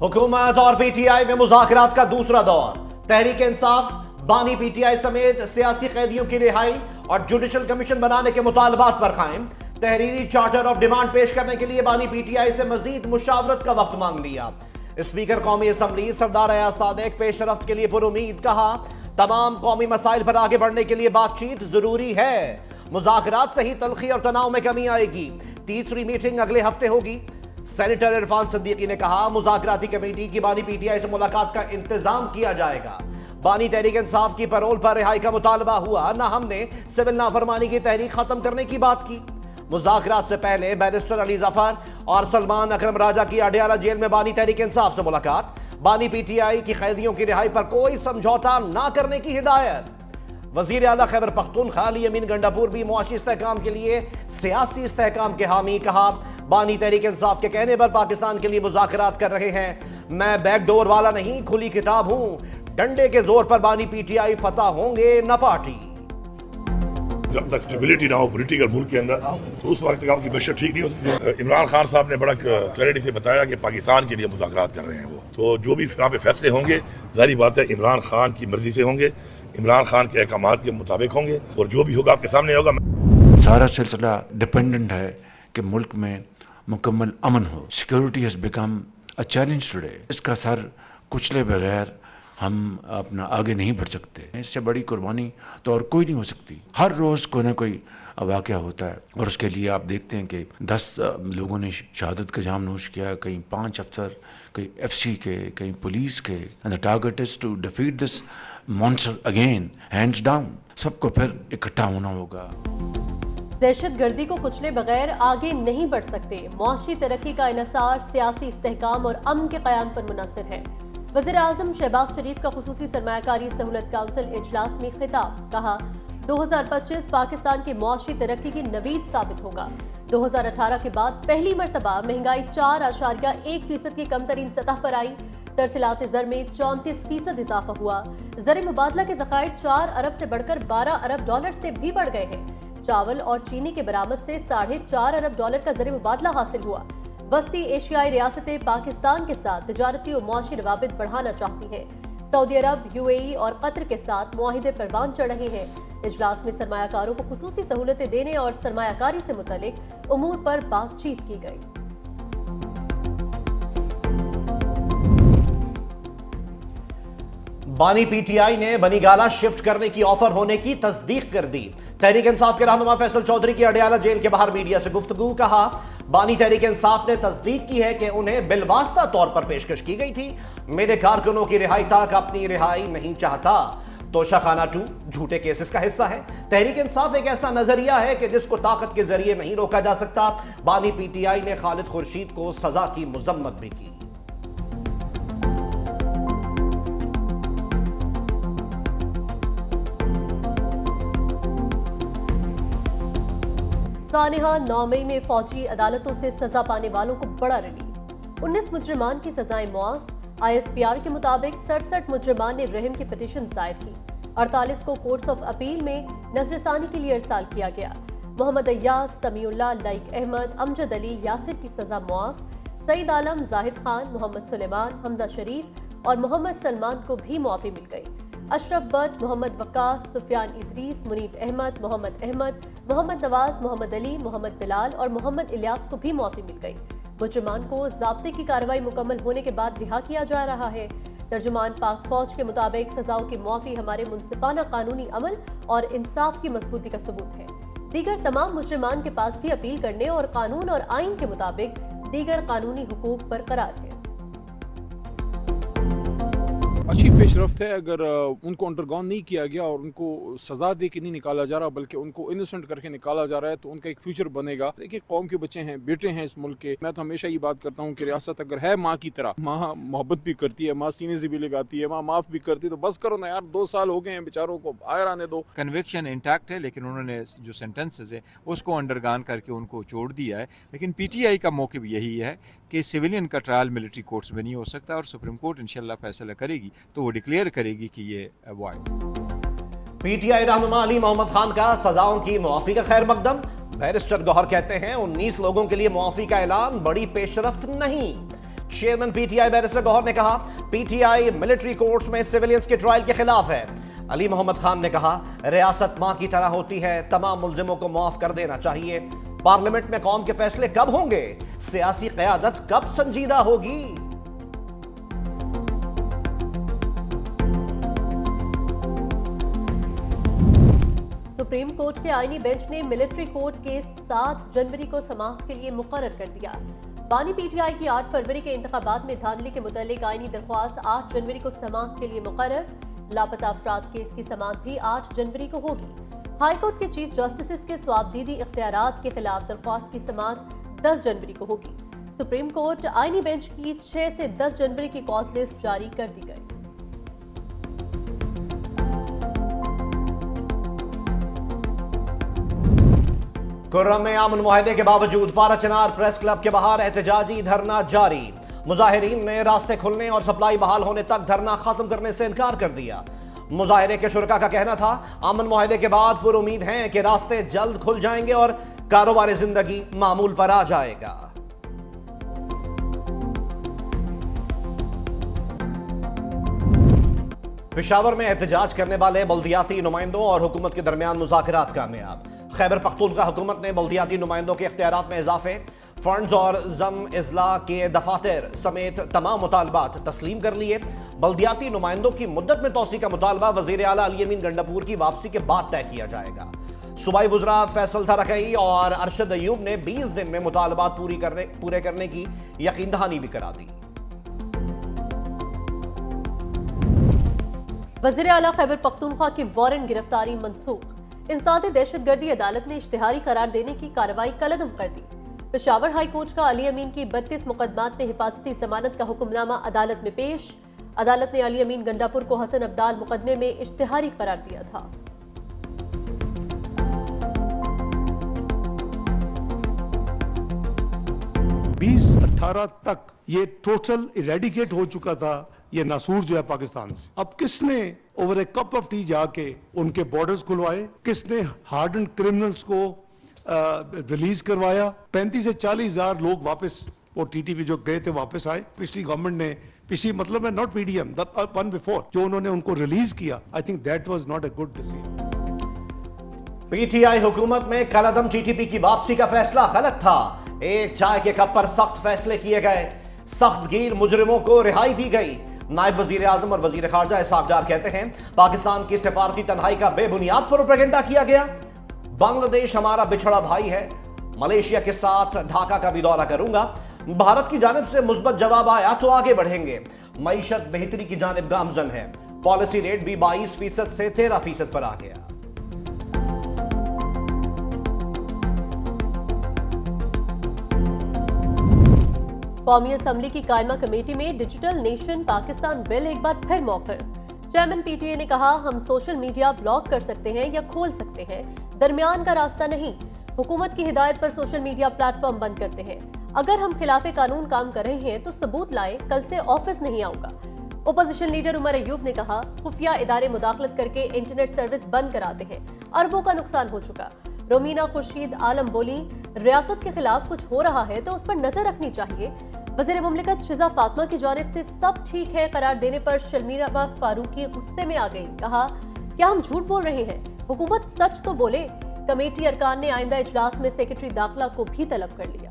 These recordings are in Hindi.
हुकूमत और पीटीआई में मुज़ाकरात का दूसरा दौर। तहरीक इंसाफ बानी पीटीआई समेत सियासी कैदियों की रिहाई और जुडिशल कमीशन बनाने के मुतालबात पर कायम। तहरीरी चार्टर ऑफ डिमांड पेश करने के लिए बानी पीटीआई से मजीद मुशावरत का वक्त मांग लिया। स्पीकर कौमी असम्बली सरदार अयाज सादिक पेशरफ्त के लिए पुरुमीद, कहा तमाम कौमी मसाइल पर आगे बढ़ने के लिए बातचीत जरूरी है। मुज़ाकरात से ही तलखी और तनाव में कमी आएगी। तीसरी मीटिंग अगले हफ्ते होगी। सेनेटर इरफान सिद्दीकी ने कहा मुज़ाकराती कमेटी की बानी पीटीआई से मुलाकात का इंतजाम किया जाएगा। बानी तहरीक इंसाफ की पैरोल पर रिहाई का मुतालबा हुआ, न हमने सिविल नाफरमानी की तहरीक खत्म करने की बात की। मुज़ाकरात से पहले बैरिस्टर अली जफर और सलमान अकरम राजा की अडियाला जेल में बानी तहरीक इंसाफ से मुलाकात। बानी पीटीआई की कैदियों की रिहाई पर कोई समझौता ना करने की हिदायत। वजीर आला खैबर पख्तूनख्वा अली अमीन गंडापुर भी मुआशी इस्तेहकाम के लिए सियासी इस्तेहकाम के हामी, कहा बानी तहरीक इंसाफ के कहने पर पाकिस्तान के लिए मुज़ाकरात कर रहे हैं। मैं बैकडोर वाला नहीं, खुली किताब हूं। डंडे के जोर पर बानी पीटीआई फतह होंगे, न पार्टी। जब तक स्टेबिलिटी ना हो पोलिटिकल मुल्क के अंदर, तो उस वक्त तक आपकी बशर ठीक नहीं हो सकती। इमरान खान साहब ने बड़ा क्लैरिटी से बताया कि पाकिस्तान के लिए मुज़ाकरात कर रहे हैं वो, तो जो भी यहाँ पे फैसले होंगे जाहिर बात है इमरान खान की मर्जी से होंगे, इमरान खान के अहकामात के मुताबिक होंगे, और जो भी होगा आपके सामने होगा। सारा सिलसिला डिपेंडेंट है कि मुल्क में मुकम्मल अमन हो। Security has become a challenge today. इसका सर कुचले बगैर हम अपना आगे नहीं बढ़ सकते। इससे बड़ी कुर्बानी तो और कोई नहीं हो सकती। हर रोज़ कोई ना कोई वाक़या होता है और उसके लिए आप देखते हैं कि 10 लोगों ने शहादत का जाम नोश किया, कहीं 5 अफसर, कहीं FC के, कहीं पुलिस के। And the target is to defeat this monster again, hands down. सबको फिर इकट्ठा होना होगा। दहशतगर्दी को कुचले बगैर आगे नहीं बढ़ सकते। मुआशी तरक्की का इन्हिसार सियासी इस्तेहकाम और अमन के क़याम पर मुनहसर है। वज़ीर आज़म शहबाज शरीफ का खुसूसी सरमायाकारी सहूलत काउंसिल इजलास में खिताब, कहा 2025 पाकिस्तान की मुआशी तरक्की की नवीद साबित होगा। 2018 के बाद पहली मरतबा महंगाई 4.1% की कम तरीन सतह पर आई। तरसीलात ज़र में 34% इजाफा हुआ। ज़र मुबादला के ज़खायर 4 अरब से बढ़कर 12 अरब डॉलर से भी बढ़ गए हैं। चावल और चीनी के बरामद से 4.5 अरब डॉलर का ज़र मुबादला हासिल हुआ। वस्ती एशियाई रियासतें पाकिस्तान के साथ तिजारती और मुआशी रवाबित बढ़ाना चाहती हैं। सऊदी अरब, UAE और कतर के साथ मुआहिदे परवान चढ़ रहे हैं। इजलास में सरमायाकारों को खुसूसी सहूलतें देने और सरमायाकारी से मुतल्लिक उमूर पर बातचीत की गई। बानी पीटीआई ने बनीगाला शिफ्ट करने की ऑफर होने की तस्दीक कर दी। तहरीक इंसाफ के रहनुमा फैसल चौधरी की अडियाला जेल के बाहर मीडिया से गुफ्तगू, कहा बानी तहरीक इंसाफ ने तस्दीक की है कि उन्हें बिलवास्ता तौर पर पेशकश की गई थी। मेरे कारकुनों की रिहाई तक अपनी रिहाई नहीं चाहता। तोशाखाना 2 झूठे केसेस का हिस्सा है। तहरीक इंसाफ एक ऐसा नजरिया है कि जिसको ताकत के जरिए नहीं रोका जा सकता। बानी पीटीआई ने खालिद खुर्शीद को सजा की मुजम्मत भी की। सानेहा 9 मई में फौजी अदालतों से सजा पाने वालों को बड़ा रिलीफ। 19 मुजरिमान की सजाएं मुआफ। ISPR के मुताबिक 67 मुजरिमान ने रहम की पिटीशन दायर की। 48 को कोर्ट्स ऑफ अपील में नजरसानी के लिए इरसाल किया गया। मोहम्मद अय्याज, समीउल्लाह, लाइक अहमद, अमजद अली, यासिर की सजा मुआफ। सईद आलम, जाहिद खान, मोहम्मद सुलेमान, हमजा शरीफ और मोहम्मद सलमान को भी मुआफी मिल गई। अशरफ बट, मोहम्मद वक्कास, सुफियान इदरीस, मुनीब अहमद, मोहम्मद नवाज, मोहम्मद अली, मोहम्मद बिलाल और मोहम्मद इलियास को भी मुआफी मिल गई। मुजरिमान को ज़ाब्ते की कार्रवाई मुकम्मल होने के बाद रिहा किया जा रहा है। तर्जुमान पाक फौज के मुताबिक सजाओं की मुआफी हमारे मुनसिफाना कानूनी अमल और इंसाफ की मजबूती का सबूत है। दीगर तमाम मुजरिमान के पास भी अपील करने और कानून और आइन के मुताबिक दीगर कानूनी हुकूक बरकरार है। अच्छी पेशरफ्त है। अगर उनको अंडरगॉन नहीं किया गया और उनको सजा दे के नहीं निकाला जा रहा बल्कि उनको इनोसेंट करके निकाला जा रहा है तो उनका एक फ्यूचर बनेगा। देखिए कौम के बच्चे हैं, बेटे हैं इस मुल्क के। मैं तो हमेशा ये बात करता हूँ कि रियासत अगर है माँ की तरह, माँ मोहब्बत भी करती है, माँ सीने से भी लगाती है, माँ माफ़ भी करती है, तो बस करो ना यार, 2 साल हो गए हैं बेचारों को, बाहर आने दो। कन्विक्शन इंटैक्ट है लेकिन उन्होंने जो सेंटेंसेस है उसको अंडरगॉन करके उनको छोड़ दिया है। लेकिन PTI का मौक़िफ़ यही है कि सिविलियन का ट्रायल मिलिट्री कोर्ट्स में नहीं हो सकता और सुप्रीम कोर्ट इंशाल्लाह फैसला करेगी तो वो डिक्लेयर करेगी कि ये अवॉइड। पीटीआई रहनुमा अली मोहम्मद खान का सजाओं की मुआफी का खैर मकदम। बैरिस्टर गौहर कहते हैं 19 लोगों के लिए मुआफी का ऐलान बड़ी पेशरफ्त नहीं। चेयरमैन पीटीआई बैरिस्टर गौहर ने कहा, पीटीआई मिलिट्री कोर्ट्स में सिविलियंस के ट्रायल के खिलाफ है। अली मोहम्मद खान ने कहा, रियासत मां की तरह होती है, तमाम मुल्जिमों को माफ कर देना चाहिए। पार्लियामेंट में कौम के फैसले कब होंगे, सियासी क़यादत कब संजीदा होगी। सुप्रीम कोर्ट के आईनी बेंच ने मिलिट्री कोर्ट केस 7 जनवरी को समाअत के लिए मुकर्रर कर दिया। बानी पीटीआई की 8 फरवरी के इंतखाबात में धांधली के मुतालिक आईनी दरख्वास्त 8 जनवरी को समाअत के लिए मुकर्रर। लापता अफराद केस की समाअत भी 8 जनवरी को होगी। हाईकोर्ट के चीफ जस्टिस के स्वाबदीदी इख्तियारात के खिलाफ दरख्वास्त की समाअत 10 जनवरी को होगी। सुप्रीम कोर्ट आईनी बेंच की 6 से 10 जनवरी की कॉज लिस्ट जारी कर दी गई। खुर्रम में अमन मुआहदे के बावजूद पारा चिनार प्रेस क्लब के बाहर एहतजाजी धरना जारी। मुजाहिरीन ने रास्ते खुलने और सप्लाई बहाल होने तक धरना खत्म करने से इनकार कर दिया। मुजाहिरे के शुरका का कहना था, अमन मुआहदे के बाद पुरुमीद हैं कि रास्ते जल्द खुल जाएंगे और कारोबार जिंदगी मामूल पर आ जाएगा। पेशावर में एहतजाज करने वाले बल्दियाती नुमाइंदों और हुकूमत के दरमियान मुज़ाकरात कामयाब। खैबर पख्तूनख्वा हुकूमत ने बल्दियाती नुमाइंदों के इख्तियारात में इजाफे, फंड्स और जम इजला के दफातर समेत तमाम मुतालबात तस्लीम कर लिए। बल्दियाती नुमाइंदों की मुद्दत में तोसी का मुतालबा वज़ीर आला अली अमीन गंडापुर की वापसी के बाद तय किया जाएगा। सूबाई वज़रा फैसल थरकई और अरशद अयूब ने 20 दिन में मुतालबात पूरे करने की यकीन दहानी भी करा दी। वज़ीर आला खैबर पख्तूनख्वा की वारंट गिरफ्तारी मनसूख। इंसदाद दहशतगर्दी अदालत ने इश्तिहारी करार देने की कार्रवाई कलअदम कर दी। पेशावर हाई कोर्ट का अली अमीन की 32 मुकदमात में हिफाजती जमानत का हुक्मनामा अदालत में पेश। अदालत ने अली अमीन गंडापुर को हसन अब्दाल मुकदमे में इश्तिहारी करार दिया था। 2018 तक ये टोटल इरेडिकेट हो चुका था, ये नासूर जो है पाकिस्तान से। अब किसने over A cup of T जाके उनके बॉर्डर्स खुलवाए, किसने हार्डन क्रिमिनल्स को रिलीज करवाया। 35 से 40 हजार लोग वापस वो टीटीपी जो गए थे वापस आए। पिछली गवर्नमेंट ने, पिछली मतलब not PDM, the one before, जो उन्होंने उनको रिलीज किया, I think that was not a good decision. PTI हुकूमत में कलअदम टीटीपी की वापसी का फैसला गलत था। एक चाय के कप पर सख्त फैसले किए गए, सख्त गिर मुजरिमों को रिहाई दी गई। नायब वजीर आजम और वजीर खारजा इसहाक डार कहते हैं, पाकिस्तान की सिफारती तन्हाई का बेबुनियाद प्रोपेगेंडा किया गया। बांग्लादेश हमारा बिछड़ा भाई है। मलेशिया के साथ ढाका का भी दौरा करूंगा। भारत की जानिब से मुस्बत जवाब आया तो आगे बढ़ेंगे। मईशत बेहतरी की जानिब गामजन है। पॉलिसी रेट भी 22% से 13% पर आ गया। कौमी असम्बली की कायमा कमेटी में डिजिटल नेशन पाकिस्तान बिल एक बार फिर मौखर। चेयरमैन पीटीए ने कहा, हम सोशल मीडिया ब्लॉक कर सकते हैं या खोल सकते हैं, दरमियान का रास्ता नहीं। हुकूमत की हिदायत पर सोशल मीडिया प्लेटफॉर्म बंद करते हैं। अगर हम खिलाफे कानून काम कर रहे हैं तो सबूत लाएं, कल से ऑफिस नहीं आऊंगा। ओपोजिशन लीडर उमर अयूब ने कहा, खुफिया इदारे मुदाखलत करके इंटरनेट सर्विस बंद कराते हैं, अरबों का नुकसान हो चुका। रोमीना खुर्शीद आलम बोली, रियासत के खिलाफ कुछ हो रहा है तो उस पर नजर रखनी चाहिए। वज़ीर मुमलिकत शिजा फातिमा की जानिब से सब ठीक है करार देने पर शर्मिला फारूकी गुस्से में आ गई। कहा, क्या हम झूठ बोल रहे हैं? हुकूमत सच तो बोले। कमेटी अरकान ने आइंदा इजलास में सेक्रेटरी दाखिला को भी तलब कर लिया।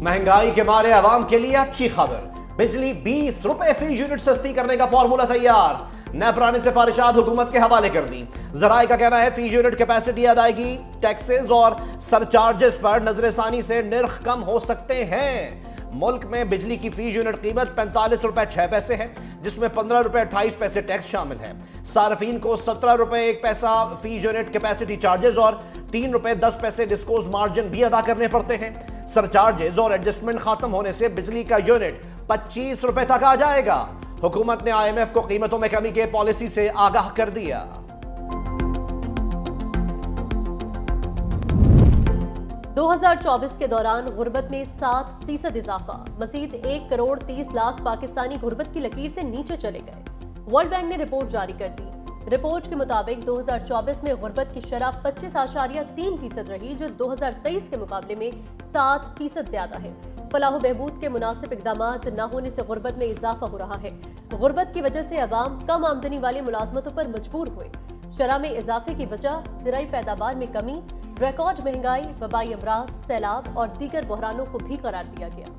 महंगाई के मारे आवाम के लिए अच्छी खबर, बिजली 20 रुपए फी यूनिट सस्ती करने का फॉर्मूला तैयार। नेपरा ने सिफारिशात हुकूमत के हवाले कर दी। जराए का कहना है, फी यूनिट कैपेसिटी अदायगी, टैक्सेस और सरचार्जेस पर नजरसानी से निर्ख कम हो सकते हैं। मुल्क में बिजली की फी यूनिट कीमत 45 रुपए 6 पैसे है, जिसमें 15 रुपए 28 पैसे टैक्स शामिल है। सार्फिन को 17 रुपए 1 पैसा फी यूनिट कैपेसिटी चार्जेस और 3 रुपए 10 पैसे डिस्कोज मार्जिन भी अदा करने पड़ते हैं। सरचार्जेस और एडजस्टमेंट खत्म होने से बिजली का यूनिट 25 रुपए तक आ जाएगा। हुकूमत ने IMF को कीमतों में कमी के पॉलिसी से आगाह कर दिया। दो 2024 के दौरान गुर्बत में 7% इजाफा, मजीद 1 करोड़ 30 लाख पाकिस्तानी गुर्बत की लकीर से नीचे चले गए। वर्ल्ड बैंक ने रिपोर्ट जारी कर दी। रिपोर्ट के मुताबिक 2024 में गुर्बत की शरह 25.3% रही, जो 2023 के मुकाबले में 7% ज्यादा है। फलाह बहबूद के मुनासिब इकदाम न होने से गुर्बत में इजाफा हो रहा है। गुर्बत की वजह से अवाम कम आमदनी वाली मुलाजमतों पर मजबूर हुए। शरह में इजाफे की वजह ज़राई पैदावार में कमी, रिकॉर्ड महंगाई, वबाई अमराज, सैलाब और दीगर बहरानों को भी करार दिया गया।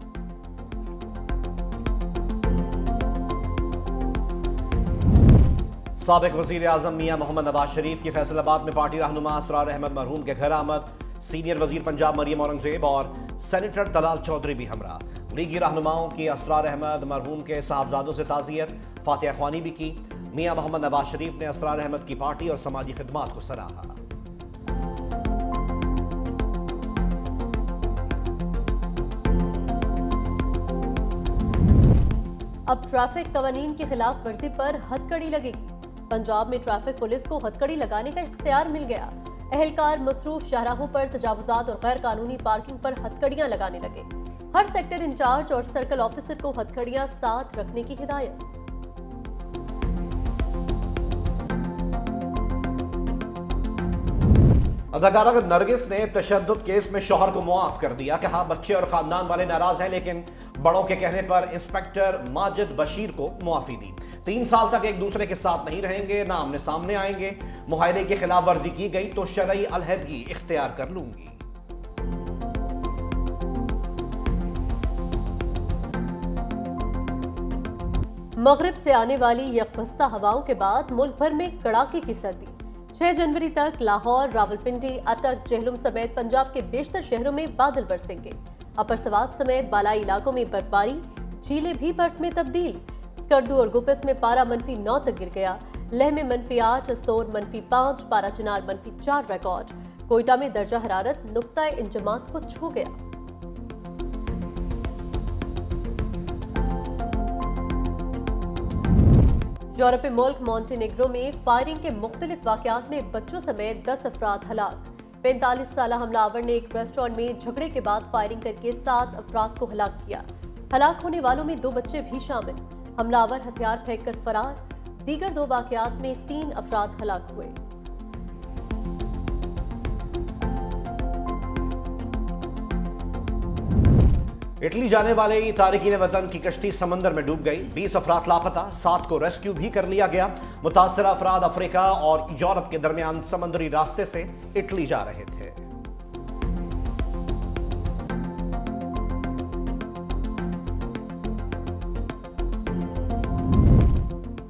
साबिक वज़ीर आज़म मियां मोहम्मद नवाज शरीफ की फैसलाबाद में पार्टी रहनुमा असरार अहमद मरहूम के घर आमद, सीनियर वज़ीर पंजाब मरियम औरंगजेब और सेनेटर तलाल चौधरी भी हमरा। लीगी रहनुमाओं की असरार अहमद मरहूम के साहबजादों से ताज़ियत, फातिहा ख्वानी भी की। मियां मोहम्मद नवाज शरीफ ने असरार अहमद की पार्टी और समाजी खिदमात को सराहा। अब ट्रैफिक कवानीन की खिलाफ वर्जी पर हथकड़ी लगेगी। पंजाब में ट्रैफिक पुलिस को हथकड़ी लगाने का इख्तियार मिल गया। अहलकार मसरूफ शाहराहों पर तजावुजात और गैर कानूनी पार्किंग पर हथकड़ियां लगाने लगे। हर सेक्टर इंचार्ज और सर्कल ऑफिसर को हथकड़ियां साथ रखने की हिदायत। अदाकारा नरगिस ने तशद्दुद केस में शौहर को मुआफ कर दिया। कहा बच्चे और खानदान वाले नाराज हैं, लेकिन बड़ों के कहने पर इंस्पेक्टर माजिद बशीर को मुआफी दी। 3 साल तक एक दूसरे के साथ नहीं रहेंगे, ना आमने सामने आएंगे। मुआहदे की खिलाफ वर्जी की गई तो शरई अलहदगी इख्तियार कर लूंगी। मगरिब से आने वाली यकबस्ता हवाओं के बाद मुल्क भर में कड़ाके की सर्दी। 6 जनवरी तक लाहौर, रावलपिंडी, अटक, जेहलुम समेत पंजाब के बेशतर शहरों में बादल बरसेंगे। अपर सवात समेत बालाई इलाकों में बर्फबारी, झीलें भी बर्फ में तब्दील। स्कर्दू और गुपिस में पारा -9 तक गिर गया। लेह में -8, अस्तोर -5, पारा चिनार -4 रिकॉर्ड। कोयटा में दर्जा हरारत नुक्ता इंजमात को छू गया। यूरोपीय मुल्क मॉन्टेनेग्रो में फायरिंग के मुख्तलिफ वाकयात में बच्चों समेत 10 अफराद हलाक। 45 साल हमलावर ने एक रेस्टोरेंट में झगड़े के बाद फायरिंग करके 7 अफराद को हलाक किया। हलाक होने वालों में 2 बच्चे भी शामिल। हमलावर हथियार फेंककर फरार। दीगर 2 वाकयात में 3 अफराद हलाक हुए। इटली जाने वाले तारिकीन वतन की कश्ती समंदर में डूब गई। 20 अफराद लापता, 7 को रेस्क्यू भी कर लिया गया। मुतासरा अफराद अफ्रीका और यूरोप के दरमियान समुद्री रास्ते से इटली जा रहे थे।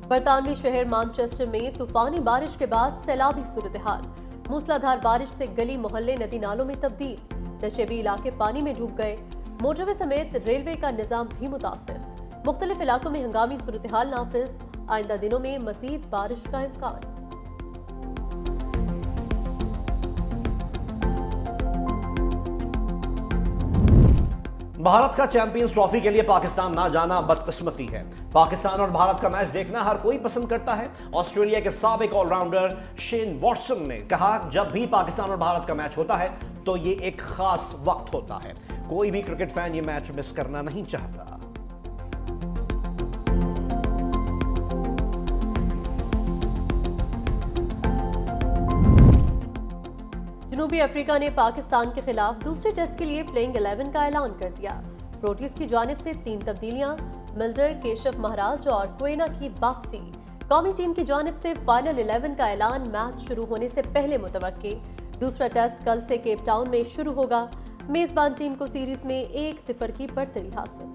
बरतानवी शहर मैनचेस्टर में तूफानी बारिश के बाद सैलाबी सूरत हाल। मूसलाधार बारिश से गली मोहल्ले नदी नालों में तब्दील। नशेबी इलाके पानी में डूब गए। मोटरवे समेत रेलवे का निजाम भी मुतासर। मुख्तलिफ इलाकों में हंगामी सूरत हाल नाफिज। आइंदा दिनों में मजीद बारिश का इम्कान। भारत का चैंपियंस ट्रॉफी के लिए पाकिस्तान ना जाना बदकिस्मती है। पाकिस्तान और भारत का मैच देखना हर कोई पसंद करता है। ऑस्ट्रेलिया के साबिक ऑलराउंडर शेन वॉटसन ने कहा, जब भी पाकिस्तान और भारत का मैच होता है तो ये एक खास वक्त होता है। कोई भी क्रिकेट फैन ये मैच मिस करना नहीं चाहता। जनूबी अफ्रीका ने पाकिस्तान के खिलाफ दूसरे टेस्ट के लिए प्लेइंग 11 का ऐलान कर दिया। प्रोटीज की जानिब से 3 तब्दीलियां, मिल्डर, केशव महाराज और क्वेना की वापसी। कौमी टीम की जानिब से फाइनल 11 का ऐलान मैच शुरू होने से पहले मुतवक्के। दूसरा टेस्ट कल से केप टाउन में शुरू होगा। मेजबान टीम को सीरीज में 1-0 की बढ़तरी हासिल।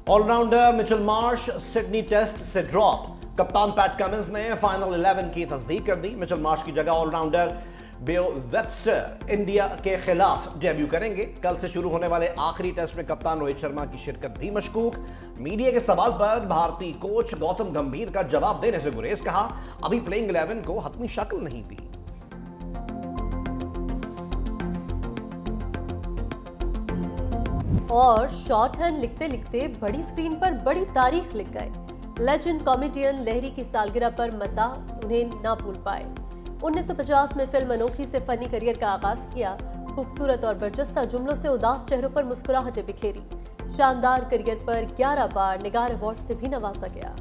Allrounder Mitchell Marsh Sydney Test से ड्रॉप। कप्तान पैट कमिंस ने फाइनल 11 की तस्दीक कर दी। मिचेल मार्श की जगह ऑलराउंडर बेओ वेबस्टर इंडिया के खिलाफ डेब्यू करेंगे। कल से शुरू होने वाले आखिरी टेस्ट में कप्तान रोहित शर्मा की शिरकत भी मशकूक। मीडिया के सवाल पर भारतीय कोच गौतम गंभीर का जवाब देने से गुरेज। कहा, अभी प्लेइंग 11 को हतमी शक्ल नहीं दी। और शॉर्ट हैंड लिखते लिखते बड़ी स्क्रीन पर बड़ी तारीख लिख गए। लेजेंड कॉमेडियन लहरी की सालगिरह पर मता उन्हें ना भूल पाए। 1950 में फिल्म अनोखी से फनी करियर का आगाज किया। खूबसूरत और बरजस्ता जुमलों से उदास चेहरों पर मुस्कुराहटें बिखेरी। शानदार करियर पर 11 बार निगार अवार्ड से भी नवाजा गया।